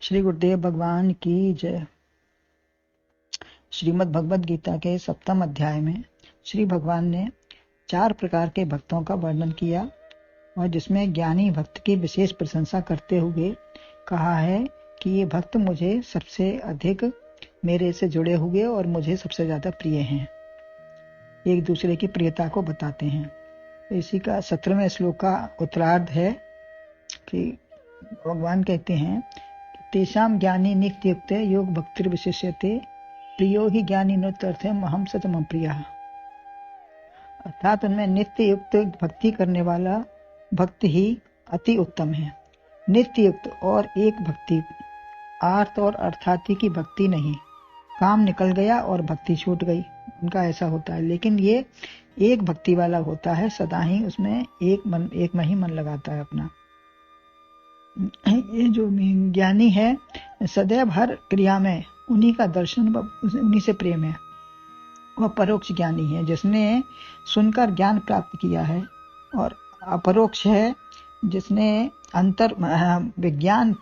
श्री गुरुदेव भगवान की जय। श्रीमद् भगवद गीता के 7वें अध्याय में श्री भगवान ने 4 प्रकार के भक्तों का वर्णन किया और जिसमें ज्ञानी भक्त की विशेष प्रशंसा करते हुए कहा है कि ये भक्त मुझे सबसे अधिक मेरे से जुड़े हुए और मुझे सबसे ज्यादा प्रिय हैं, एक दूसरे की प्रियता को बताते हैं। इसी का 17वें श्लोक का उत्तरार्ध है कि भगवान कहते हैं तेषाम ज्ञानी नित्ययुक्त योग भक्तिर विशिष्यते प्रियो ही ज्ञानी नोत्यर्थ महम सतम प्रिया। अर्थात उनमें नित्य युक्त भक्ति करने वाला भक्त ही अति उत्तम है। नित्य युक्त और एक भक्ति, आर्त और अर्थार्थी की भक्ति नहीं। काम निकल गया और भक्ति छूट गई, उनका ऐसा होता है। लेकिन ये एक भक्ति वाला होता है, सदा ही उसमें एक में ही मन लगाता है अपना। ये जो ज्ञानी है सदैव हर क्रिया में उन्हीं का दर्शन, उन्हीं से प्रेम है। वह परोक्ष ज्ञानी है जिसने सुनकर ज्ञान प्राप्त किया है, और अपरोक्ष है जिसने अंतर विज्ञान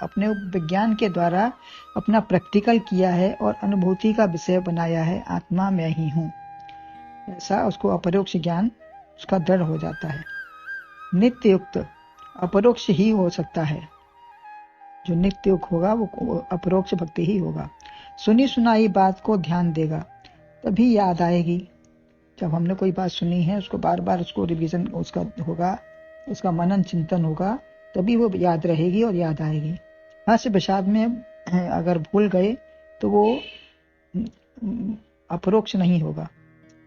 अपने विज्ञान के द्वारा अपना प्रैक्टिकल किया है और अनुभूति का विषय बनाया है, आत्मा मैं ही हूँ। ऐसा उसको अपरोक्ष ज्ञान उसका दृढ़ हो जाता है। नित्य युक्त अपरोक्ष ही हो सकता है, जो नित्य युक्त होगा वो अपरोक्ष भक्ति ही होगा। सुनी सुनाई बात को ध्यान देगा तभी याद आएगी। जब हमने कोई बात सुनी है उसको बार बार उसको रिवीजन उसका होगा, उसका मनन चिंतन होगा, तभी वो याद रहेगी और याद आएगी। हास्य विषाद में अगर भूल गए तो वो अपरोक्ष नहीं होगा।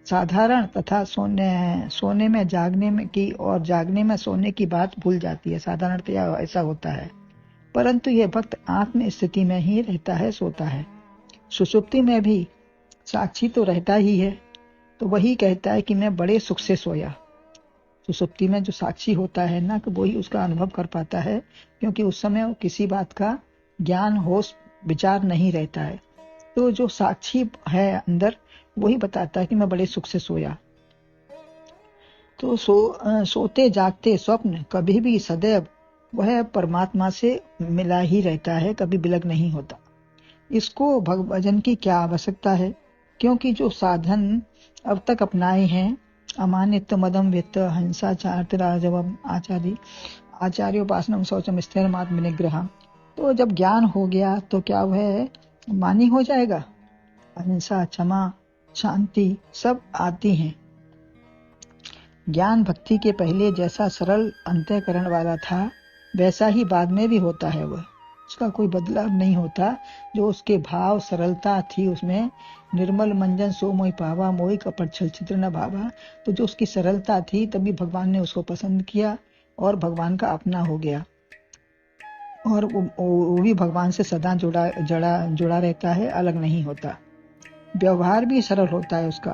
साधारण तथा सोने में जागने में की और जागने में सोने की बात भूल जाती है, साधारणतया ऐसा होता है। परंतु यह भक्त आत्म स्थिति में ही रहता है, सोता है। सुषुप्ति में भी साक्षी तो रहता ही है, तो वही कहता है कि मैं बड़े सुख से सोया। सुषुप्ति में जो साक्षी होता है ना, कि वही उसका अनुभव कर पाता है, क्योंकि उस समय किसी बात का ज्ञान होश विचार नहीं रहता है। तो जो साक्षी है अंदर वही बताता है कि मैं बड़े सुख से सोया। तो सोते जागते स्वप्न कभी भी सदैव वह परमात्मा से मिला ही रहता है, कभी विलग नहीं होता। इसको भजन की क्या आवश्यकता है, क्योंकि जो साधन अब तक अपनाए हैं, अमानित्व मदम वित्त हिंसाचार राजवम आचार्योपासनम शौचम स्थिर आत्म निग्रह, तो जब ज्ञान हो गया तो क्या वह मानी हो जाएगा? अहिंसा, क्षमा, शांति सब आती हैं। ज्ञान भक्ति के पहले जैसा सरल अंतःकरण वाला था वैसा ही बाद में भी होता है। वह उसका कोई बदलाव नहीं होता। जो उसके भाव सरलता थी, उसमें निर्मल मंजन सो मोहि पावा मोहि कपट छल छिद्र न भावा, तो जो उसकी सरलता थी तभी भगवान ने उसको पसंद किया और भगवान का अपना हो गया, और वो भी भगवान से सदा जुड़ा रहता है, अलग नहीं होता। व्यवहार भी सरल होता है उसका।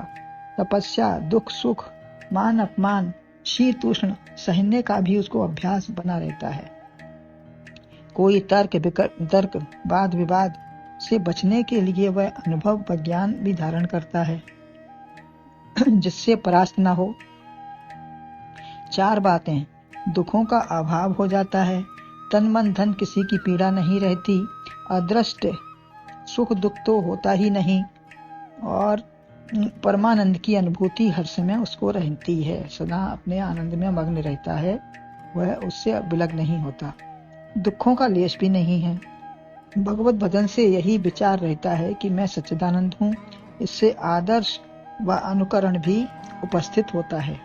तपस्या, दुख सुख, मान अपमान, शीत उष्ण सहने का भी उसको अभ्यास बना रहता है। कोई तर्क वाद विवाद से बचने के लिए वह अनुभव व ज्ञान भी धारण करता है जिससे परास्त न हो। 4 बातें, दुखों का अभाव हो जाता है, तन मन धन किसी की पीड़ा नहीं रहती, अदृष्ट सुख दुख तो होता ही नहीं, और परमानंद की अनुभूति हर समय उसको रहती है, सदा अपने आनंद में मग्न रहता है, वह उससे विलग नहीं होता। दुखों का लेश भी नहीं है। भगवत भजन से यही विचार रहता है कि मैं सच्चिदानंद हूँ। इससे आदर्श व अनुकरण भी उपस्थित होता है।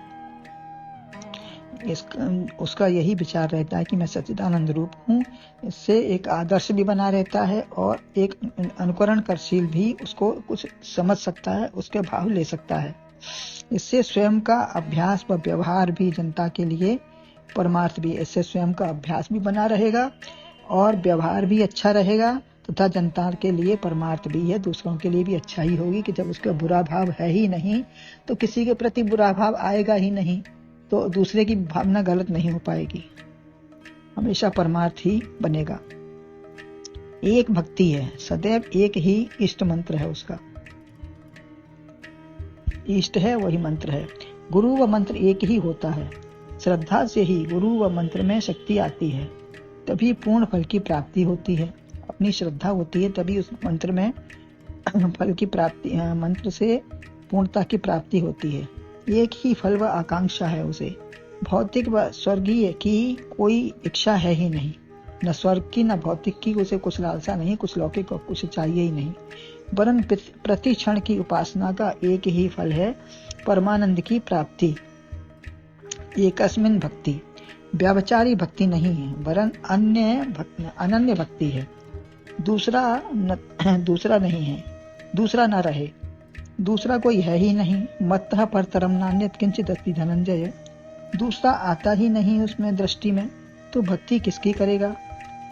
उसका यही विचार रहता है कि मैं सच्चिदानंद रूप हूँ। इससे एक आदर्श भी बना रहता है और एक अनुकरण करशील भी उसको कुछ समझ सकता है, उसके भाव ले सकता है। इससे स्वयं का अभ्यास व व्यवहार भी जनता के लिए परमार्थ भी, इससे स्वयं का अभ्यास भी बना रहेगा और व्यवहार भी अच्छा रहेगा, तथा जनता के लिए परमार्थ भी है, दूसरों के लिए भी अच्छा ही होगी। कि जब उसका बुरा भाव है ही नहीं तो किसी के प्रति बुरा भाव आएगा ही नहीं, तो दूसरे की भावना गलत नहीं हो पाएगी, हमेशा परमार्थ ही बनेगा। एक भक्ति है, सदैव एक ही इष्ट मंत्र है उसका, इष्ट है वही मंत्र है। गुरु व मंत्र एक ही होता है। श्रद्धा से ही गुरु व मंत्र में शक्ति आती है। तभी पूर्ण फल की प्राप्ति होती है। अपनी श्रद्धा होती है तभी उस मंत्र में फल की प्राप्ति, मंत्र से पूर्णता की प्राप्ति होती है। एक ही फल व आकांक्षा है उसे। भौतिक व स्वर्गीय की कोई इच्छा है ही नहीं, न स्वर्ग की न भौतिक की उसे कुछ लालसा नहीं, कुछ लौकिक और कुछ चाहिए ही नहीं। वरन प्रति क्षण की उपासना का एक ही फल है, परमानंद की प्राप्ति। एकस्मिन भक्ति, व्यावचारी भक्ति नहीं है, वरन अनन्य भक्ति है। दूसरा नहीं है, दूसरा न रहे, दूसरा कोई है ही नहीं। मत्तः परतरम नान्यत् किंचित् अस्ति धनंजय। दूसरा आता ही नहीं उसमें दृष्टि में, तो भक्ति किसकी करेगा।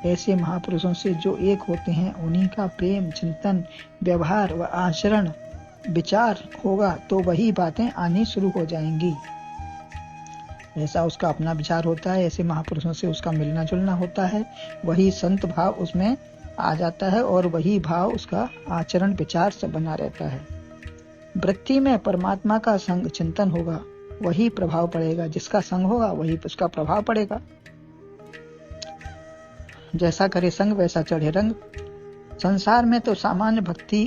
ऐसे महापुरुषों से जो एक होते हैं उन्हीं का प्रेम, चिंतन, व्यवहार व आचरण विचार होगा तो वही बातें आनी शुरू हो जाएंगी। ऐसा उसका अपना विचार होता है, ऐसे महापुरुषों से उसका मिलना जुलना होता है, वही संत भाव उसमें आ जाता है और वही भाव उसका आचरण विचार से बना रहता है। वृत्ति में परमात्मा का संग चिंतन होगा, वही प्रभाव पड़ेगा। जिसका संग होगा वही उसका प्रभाव पड़ेगा। जैसा करे संग वैसा चढ़े रंग। संसार में तो सामान्य भक्ति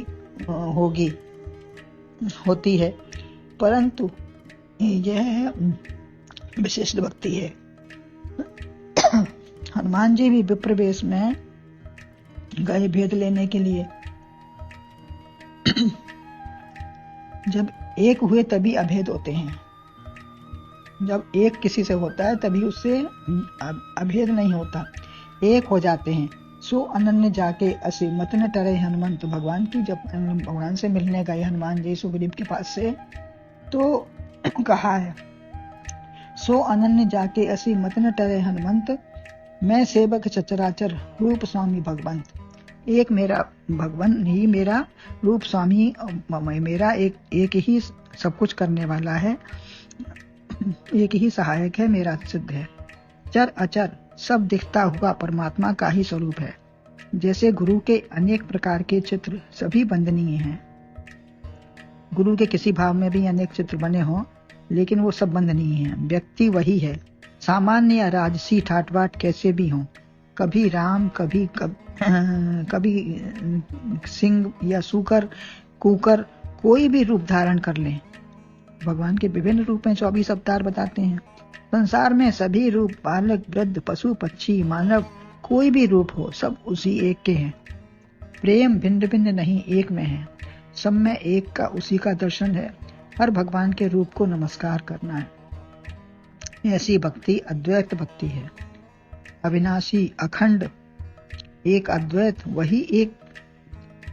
होती है, परंतु यह विशिष्ट भक्ति है। हनुमान जी भी विप्र वेश में गए भेद लेने के लिए। जब एक हुए तभी अभेद होते हैं। जब एक किसी से होता है तभी उससे अभेद नहीं होता, एक हो जाते हैं। सो अनन्य जाके असी मत न टरे हनुमंत। भगवान की जब भगवान से मिलने गए हनुमान जी सुग्रीव के पास से, तो कहा है सो अनन्य जाके असी मत न टरे हनुमंत, मैं सेवक सचराचर रूप स्वामी भगवंत। एक मेरा भगवान ही मेरा रूप स्वामी, मेरा एक ही सब कुछ करने वाला है, एक ही सहायक है, मेरा सिद्ध है। चर अचर सब दिखता हुआ परमात्मा का ही स्वरूप है। जैसे गुरु के अनेक प्रकार के चित्र सभी वंदनीय हैं। गुरु के किसी भाव में भी अनेक चित्र बने हों, लेकिन वो सब वंदनीय हैं। व्यक्ति वही है, सामान्य या राजसी ठाट बाट कैसे भी हों, कभी राम कभी सिंह या सूकर कुकर, कोई भी रूप धारण कर लें। भगवान के विभिन्न रूप में 24 अवतार बताते हैं। संसार में सभी रूप, बालक वृद्ध पशु पक्षी मानव, कोई भी रूप हो, सब उसी एक के हैं। प्रेम भिन्न भिन्न नहीं, एक में है। सब में एक का उसी का दर्शन है। हर भगवान के रूप को नमस्कार करना है। ऐसी भक्ति अद्वैत भक्ति है। अविनाशी अखंड एक अद्वैत, वही एक,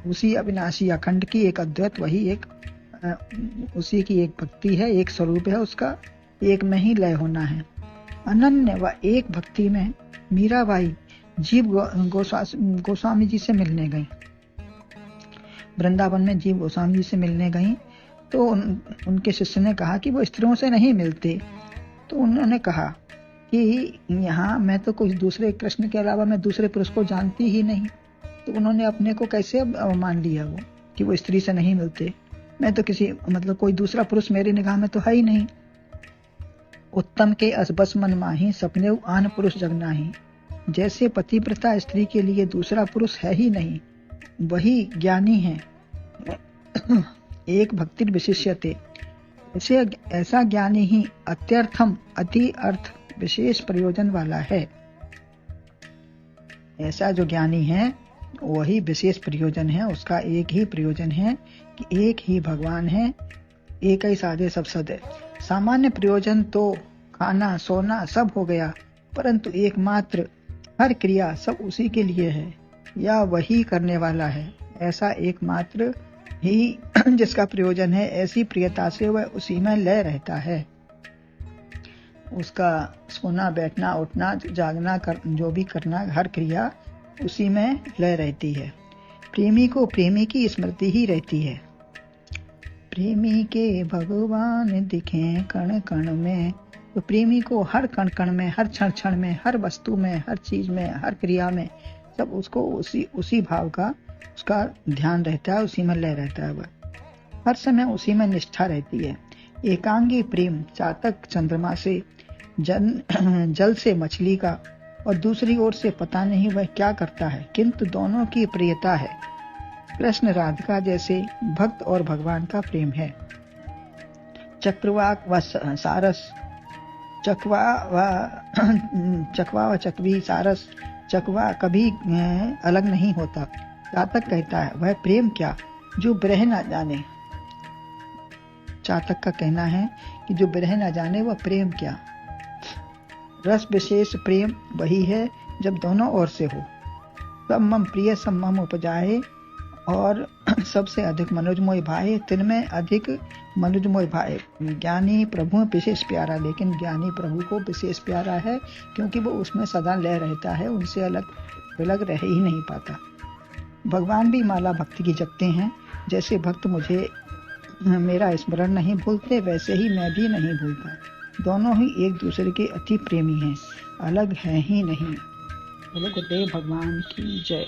उसी अविनाशी अखंड की एक अद्वैत, वही एक, उसी की एक भक्ति है, एक स्वरूप है उसका, एक में ही लय होना है। अनन्य व एक भक्ति में मीराबाई जीव गोस्वामी जी से मिलने गई। वृंदावन में जीव गोस्वामी जी से मिलने गई, तो उनके शिष्य ने कहा कि वो स्त्रियों से नहीं मिलते। तो उन्होंने कहा कि यहाँ मैं तो कुछ दूसरे कृष्ण के अलावा मैं दूसरे पुरुष को जानती ही नहीं। तो उन्होंने अपने को कैसे मान लिया वो कि वो स्त्री से नहीं मिलते। मैं तो किसी कोई दूसरा पुरुष मेरी निगाह में तो है ही नहीं। उत्तम के असबस मन माही, सपने आन पुरुष जग नाही। जैसे पतिव्रता स्त्री के लिए दूसरा पुरुष है ही नहीं, वही ज्ञानी है। एक भक्ति विशिष्यते, ऐसा ज्ञानी ही अत्यर्थम अति अर्थ विशेष प्रयोजन वाला है। ऐसा जो ज्ञानी है वही विशेष प्रयोजन है। उसका एक ही प्रयोजन है कि एक ही भगवान है, एक ही साधे सब सद है। सामान्य प्रयोजन तो खाना सोना सब हो गया, परंतु एकमात्र हर क्रिया सब उसी के लिए है या वही करने वाला है। ऐसा एकमात्र ही जिसका प्रयोजन है, ऐसी प्रियता से वह उसी में लय रहता है। उसका सोना बैठना उठना जागना जो भी करना, हर क्रिया उसी में लय रहती है। प्रेमी को प्रेमी की स्मृति ही रहती है। प्रेमी के भगवान दिखे कण कण में, तो प्रेमी को हर कण कण में, हर क्षण क्षण में, हर वस्तु में, हर चीज में, हर क्रिया में, सब उसको उसी भाव का उसका ध्यान रहता है, उसी में लय रहता है। वह हर समय उसी में निष्ठा रहती है। एकांगी प्रेम चातक चंद्रमा से, जल से मछली का और दूसरी ओर से पता नहीं वह क्या करता है, किंतु दोनों की प्रियता है। कृष्ण राधिका जैसे भक्त और भगवान का प्रेम है। चक्रवाक व सारस, चकवा व चकवी सारस, चकवा कभी अलग नहीं होता। चातक कहता है वह प्रेम क्या जो ब्रह ना जाने। चातक का कहना है कि जो ब्रह ना जाने वह प्रेम क्या। रस विशेष प्रेम वही है जब दोनों ओर से हो। सब मम प्रिय सब मम उपजाए, और सबसे अधिक मनुजमोय भाए, तिनमें अधिक मनुजमोय भाए। ज्ञानी प्रभु विशेष प्यारा, लेकिन ज्ञानी प्रभु को विशेष प्यारा है क्योंकि वो उसमें सदा लय रहता है, उनसे अलग रह ही नहीं पाता। भगवान भी माला भक्ति की जपते हैं। जैसे भक्त मुझे मेरा स्मरण नहीं भूलते, वैसे ही मैं भी नहीं भूलता। दोनों ही एक दूसरे के अति प्रेमी हैं, अलग हैं ही नहीं। बोलो गुरुदेव भगवान की जय।